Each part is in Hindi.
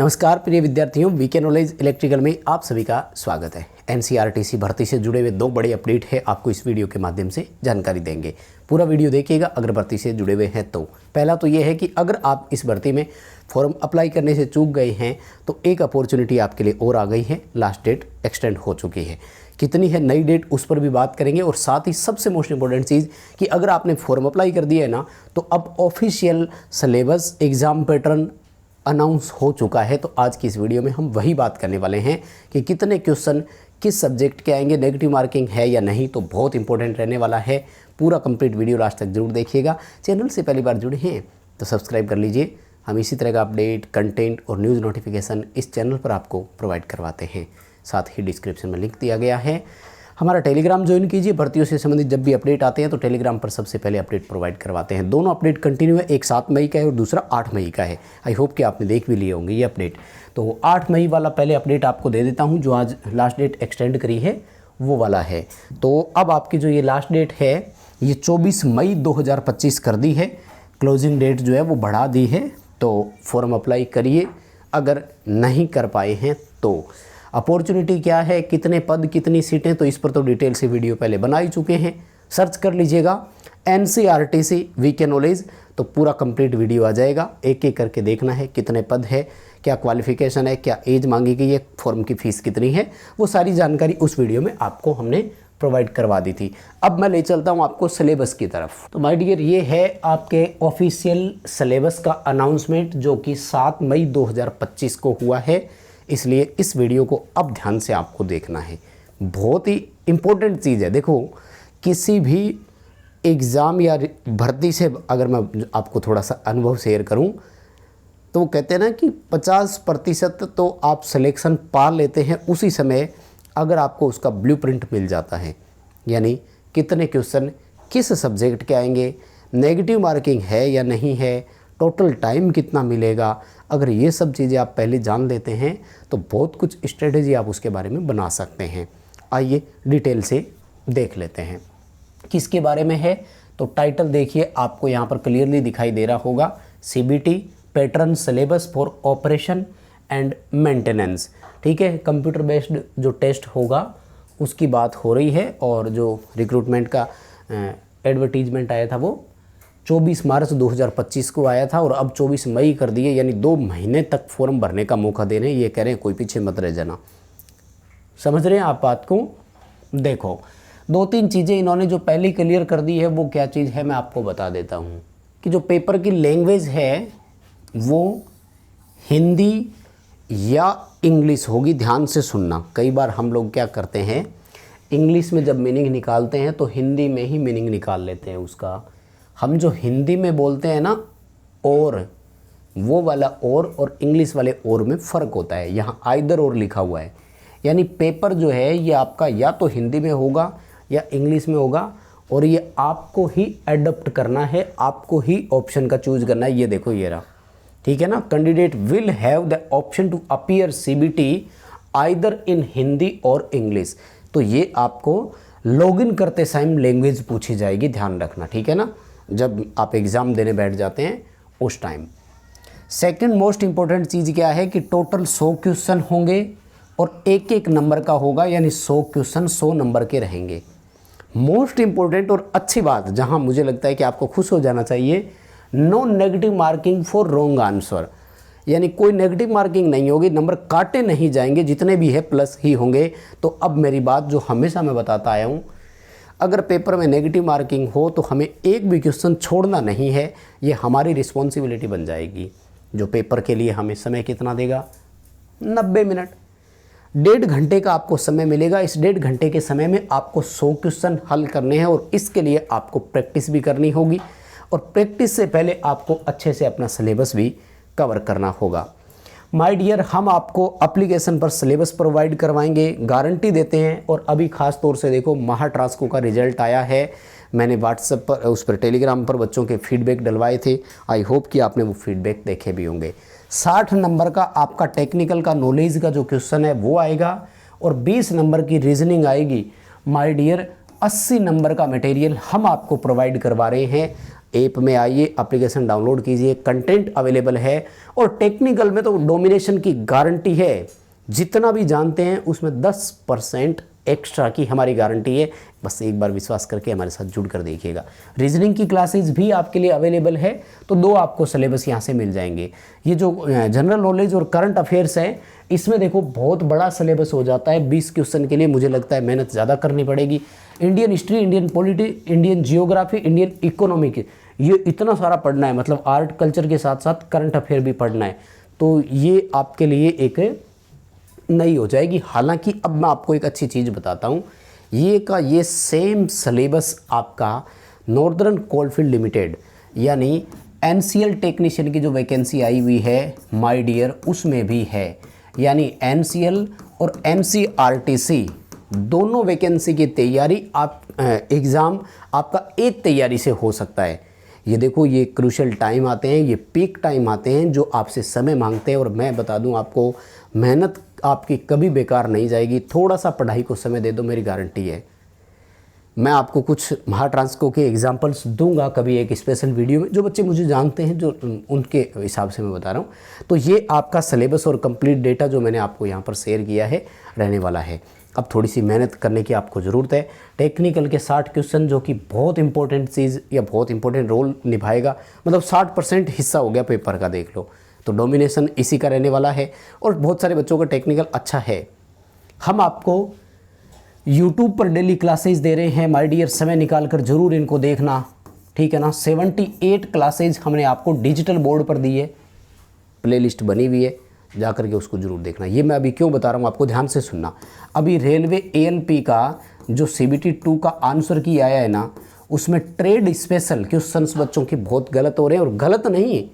नमस्कार प्रिय विद्यार्थियों, वीके नॉलेज इलेक्ट्रिकल में आप सभी का स्वागत है। एनसीईआरटी भर्ती से जुड़े हुए 2 बड़े अपडेट है, आपको इस वीडियो के माध्यम से जानकारी देंगे। पूरा वीडियो देखिएगा अगर भर्ती से जुड़े हुए हैं तो। पहला तो ये है कि अगर आप इस भर्ती में फॉर्म अप्लाई करने से चूक गए हैं तो एक अपॉर्चुनिटी आपके लिए और आ गई है। लास्ट डेट एक्सटेंड हो चुकी है। कितनी है नई डेट उस पर भी बात करेंगे। और साथ ही सबसे मोस्ट इंपॉर्टेंट चीज़ कि अगर आपने फॉर्म अप्लाई कर दिया है ना, तो अब official syllabus exam pattern announce हो चुका है। तो आज की इस वीडियो में हम वही बात करने वाले हैं कि कितने क्वेश्चन किस सब्जेक्ट के आएंगे, नेगेटिव मार्किंग है या नहीं, तो बहुत इंपॉर्टेंट रहने वाला है। पूरा कंप्लीट वीडियो लास्ट तक जरूर देखिएगा। चैनल से पहली बार जुड़े हैं तो सब्सक्राइब कर लीजिए। हम इसी तरह का अपडेट, कंटेंट और न्यूज़ नोटिफिकेशन इस चैनल पर आपको प्रोवाइड करवाते हैं। साथ ही डिस्क्रिप्शन में लिंक दिया गया है, हमारा टेलीग्राम ज्वाइन कीजिए। भर्तियों से संबंधित जब भी अपडेट आते हैं तो टेलीग्राम पर सबसे पहले अपडेट प्रोवाइड करवाते हैं। दोनों अपडेट कंटिन्यू है, एक 7 मई का है और दूसरा 8 मई का है। आई होप कि आपने देख भी लिए होंगे ये अपडेट। तो 8 मई वाला पहले अपडेट आपको दे देता हूं, जो आज लास्ट डेट एक्सटेंड करी है वो वाला है। तो अब आपकी जो ये लास्ट डेट है ये 24 मई 2025 कर दी है। क्लोजिंग डेट जो है वो बढ़ा दी है। तो फॉर्म अप्लाई करिए अगर नहीं कर पाए हैं तो। अपॉर्चुनिटी क्या है, कितने पद, कितनी सीटें, तो इस पर तो डिटेल से वीडियो पहले बना ही चुके हैं। सर्च कर लीजिएगा एनसीईआरटी वीके नॉलेज, तो पूरा कंप्लीट वीडियो आ जाएगा। एक एक करके देखना है कितने पद है, क्या क्वालिफिकेशन है, क्या एज मांगी गई है, फॉर्म की फ़ीस कितनी है, वो सारी जानकारी उस वीडियो में आपको हमने प्रोवाइड करवा दी थी। अब मैं ले चलता हूँ आपको सिलेबस की तरफ। तो माय डियर, ये है आपके ऑफिशियल सिलेबस का अनाउंसमेंट जो कि 7 मई 2025 को हुआ है। इसलिए इस वीडियो को अब ध्यान से आपको देखना है। बहुत ही इम्पोर्टेंट चीज़ है। देखो, किसी भी एग्ज़ाम या भर्ती से अगर मैं आपको थोड़ा सा अनुभव शेयर करूं, तो वो कहते हैं ना कि 50% तो आप सिलेक्शन पा लेते हैं उसी समय अगर आपको उसका ब्लूप्रिंट मिल जाता है। यानी कितने क्वेश्चन किस सब्जेक्ट के आएंगे, नेगेटिव मार्किंग है या नहीं है, टोटल टाइम कितना मिलेगा। अगर ये सब चीज़ें आप पहले जान लेते हैं तो बहुत कुछ स्ट्रेटेजी आप उसके बारे में बना सकते हैं। आइए डिटेल से देख लेते हैं किसके बारे में है। तो टाइटल देखिए, आपको यहाँ पर क्लियरली दिखाई दे रहा होगा, CBT pattern syllabus for operation and maintenance. ठीक है, कंप्यूटर बेस्ड जो टेस्ट होगा उसकी बात हो रही है। और जो रिक्रूटमेंट का एडवर्टीजमेंट आया था वो 24 मार्च 2025 को आया था और अब 24 मई कर दिए, यानी 2 महीने तक फॉर्म भरने का मौका दे रहे हैं। ये कह रहे हैं कोई पीछे मत रह जाना। समझ रहे हैं आप बात को। देखो, 2-3 चीज़ें इन्होंने जो पहले क्लियर कर दी है वो क्या चीज़ है मैं आपको बता देता हूँ। कि जो पेपर की लैंग्वेज है वो हिंदी या इंग्लिश होगी। ध्यान से सुनना, कई बार हम लोग क्या करते हैं, इंग्लिश में जब मीनिंग निकालते हैं तो हिंदी में ही मीनिंग निकाल लेते हैं उसका। हम जो हिंदी में बोलते हैं ना और, वो वाला और इंग्लिश वाले और में फ़र्क होता है। यहाँ आइदर और लिखा हुआ है, यानी पेपर जो है ये आपका या तो हिंदी में होगा या इंग्लिश में होगा और ये आपको ही एडप्ट करना है, आपको ही ऑप्शन का चूज करना है। ये देखो ये रहा, ठीक है ना। Candidate will have the option to appear CBT either in Hindi और इंग्लिश। तो ये आपको लॉगिन करते टाइम लैंग्वेज पूछी जाएगी, ध्यान रखना, ठीक है ना, जब आप एग्ज़ाम देने बैठ जाते हैं उस टाइम। सेकंड मोस्ट इंपॉर्टेंट चीज़ क्या है कि टोटल 100 क्वेश्चन होंगे और एक एक नंबर का होगा, यानी 100 क्वेश्चन 100 नंबर के रहेंगे। मोस्ट इंपॉर्टेंट और अच्छी बात, जहां मुझे लगता है कि आपको खुश हो जाना चाहिए, no negative marking for wrong answer. यानी कोई नेगेटिव मार्किंग नहीं होगी, नंबर काटे नहीं जाएंगे, जितने भी है प्लस ही होंगे। तो अब मेरी बात जो हमेशा मैं बताता आया हूँ, अगर पेपर में नेगेटिव मार्किंग हो तो हमें एक भी क्वेश्चन छोड़ना नहीं है। ये हमारी रिस्पॉन्सिबिलिटी बन जाएगी। जो पेपर के लिए हमें समय कितना देगा, 90 मिनट, 1.5 घंटे का आपको समय मिलेगा। इस 1.5 घंटे के समय में आपको 100 क्वेश्चन हल करने हैं और इसके लिए आपको प्रैक्टिस भी करनी होगी। और प्रैक्टिस से पहले आपको अच्छे से अपना सिलेबस भी कवर करना होगा। माय डियर, हम आपको एप्लीकेशन पर सिलेबस प्रोवाइड करवाएंगे, गारंटी देते हैं। और अभी खास तौर से देखो, महाट्रांसको का रिजल्ट आया है। मैंने व्हाट्सएप पर, उस पर टेलीग्राम पर बच्चों के फीडबैक डलवाए थे। आई होप कि आपने वो फीडबैक देखे भी होंगे। 60 नंबर का आपका टेक्निकल का नॉलेज का जो क्वेश्चन है वो आएगा और 20 नंबर की रीजनिंग आएगी। माय डियर, 80 नंबर का मटेरियल हम आपको प्रोवाइड करवा रहे हैं। ऐप में आइए, एप्लीकेशन डाउनलोड कीजिए, कंटेंट अवेलेबल है और टेक्निकल में तो डोमिनेशन की गारंटी है। जितना भी जानते हैं उसमें 10% एक्स्ट्रा की हमारी गारंटी है। बस एक बार विश्वास करके हमारे साथ जुड़ कर देखिएगा। रीजनिंग की क्लासेस भी आपके लिए अवेलेबल है, तो 2 आपको सिलेबस यहाँ से मिल जाएंगे। ये जो जनरल नॉलेज और करंट अफेयर्स है, इसमें देखो बहुत बड़ा सिलेबस हो जाता है। 20 क्वेश्चन के लिए मुझे लगता है मेहनत ज़्यादा करनी पड़ेगी। Indian history, Indian polity, Indian geography, Indian economic, ये इतना सारा पढ़ना है, मतलब आर्ट कल्चर के साथ साथ करंट अफेयर भी पढ़ना है, तो ये आपके लिए एक नई हो जाएगी। हालांकि अब मैं आपको एक अच्छी चीज़ बताता हूँ, ये सेम सिलेबस आपका नॉर्दर्न कोलफील्ड लिमिटेड यानी एनसीएल टेक्नीशियन की जो वैकेंसी आई हुई है माय डियर, उसमें भी है। यानी एनसीएल और एनसीईआरटी दोनों वैकेंसी की तैयारी आप एग्ज़ाम आपका एक तैयारी से हो सकता है। ये देखो, ये क्रूशल टाइम आते हैं, ये पीक टाइम आते हैं जो आपसे समय मांगते हैं। और मैं बता दूं आपको, मेहनत आपकी कभी बेकार नहीं जाएगी। थोड़ा सा पढ़ाई को समय दे दो, मेरी गारंटी है। मैं आपको कुछ महाट्रांसको के एग्जांपल्स दूंगा कभी एक स्पेशल वीडियो में, जो बच्चे मुझे जानते हैं, जो उनके हिसाब से मैं बता रहा हूँ। तो ये आपका सिलेबस और कंप्लीट डेटा जो मैंने आपको यहाँ पर शेयर किया है रहने वाला है। अब थोड़ी सी मेहनत करने की आपको ज़रूरत है। टेक्निकल के 60 क्वेश्चन जो कि बहुत इंपॉर्टेंट चीज़ या बहुत इंपॉर्टेंट रोल निभाएगा, मतलब 60% हिस्सा हो गया पेपर का, देख लो। तो डोमिनेशन इसी का रहने वाला है और बहुत सारे बच्चों का टेक्निकल अच्छा है। हम आपको यूट्यूब पर डेली क्लासेस दे रहे हैं माय डियर, समय निकाल कर ज़रूर इनको देखना, ठीक है ना। 78 क्लासेज हमने आपको डिजिटल बोर्ड पर दी है, प्लेलिस्ट बनी हुई है, जा करके उसको ज़रूर देखना। ये मैं अभी क्यों बता रहा हूँ आपको, ध्यान से सुनना। अभी रेलवे एएलपी का जो CBT 2 का आंसर की आया है ना, उसमें ट्रेड स्पेशल क्वेश्चंस बच्चों के बहुत गलत हो रहे हैं। और गलत नहीं,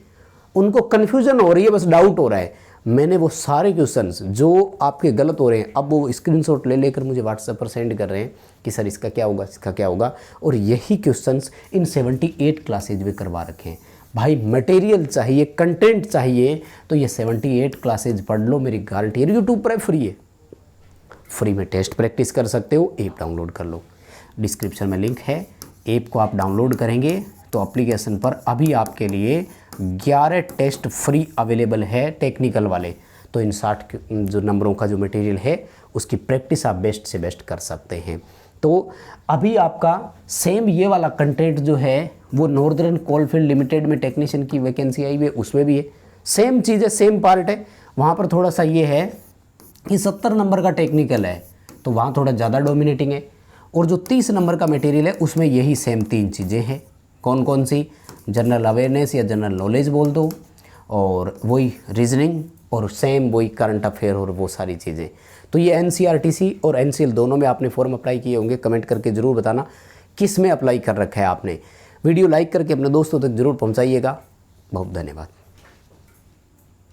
उनको कन्फ्यूजन हो रही है, बस डाउट हो रहा है। मैंने वो सारे क्वेश्चंस जो आपके गलत हो रहे हैं, अब वो स्क्रीनशॉट ले लेकर मुझे व्हाट्सएप पर सेंड कर रहे हैं कि सर इसका क्या होगा, इसका क्या होगा। और यही क्वेश्चंस इन 78 क्लासेज में करवा रखे हैं। भाई मटेरियल चाहिए, कंटेंट चाहिए, तो ये 78 क्लासेज पढ़ लो, मेरी गारंटी है। यूट्यूब पर फ्री है, फ्री में टेस्ट प्रैक्टिस कर सकते हो। ऐप डाउनलोड कर लो, डिस्क्रिप्शन में लिंक है। ऐप को आप डाउनलोड करेंगे तो एप्लीकेशन पर अभी आपके लिए 11 टेस्ट फ्री अवेलेबल है टेक्निकल वाले। तो इन 60 जो नंबरों का जो मटेरियल है उसकी प्रैक्टिस आप बेस्ट से बेस्ट कर सकते हैं। तो अभी आपका सेम ये वाला कंटेंट जो है वो नॉर्दर्न कोलफील्ड लिमिटेड में टेक्नीशियन की वैकेंसी आई हुई है, उसमें भी है। सेम चीज़ है, सेम पार्ट है। वहाँ पर थोड़ा सा ये है कि 70 नंबर का टेक्निकल है, तो वहाँ थोड़ा ज़्यादा डोमिनेटिंग है। और जो 30 नंबर का मटेरियल है उसमें यही सेम 3 चीज़ें हैं। कौन कौन सी? जनरल अवेयरनेस या जनरल नॉलेज बोल दो, और वही रीजनिंग, और सेम वही करंट अफेयर और वो सारी चीज़ें। तो ये NCERT और NCL दोनों में आपने फॉर्म अप्लाई किए होंगे। कमेंट करके ज़रूर बताना किस में अप्लाई कर रखा है आपने। वीडियो लाइक करके अपने दोस्तों तक ज़रूर पहुंचाइएगा। बहुत धन्यवाद।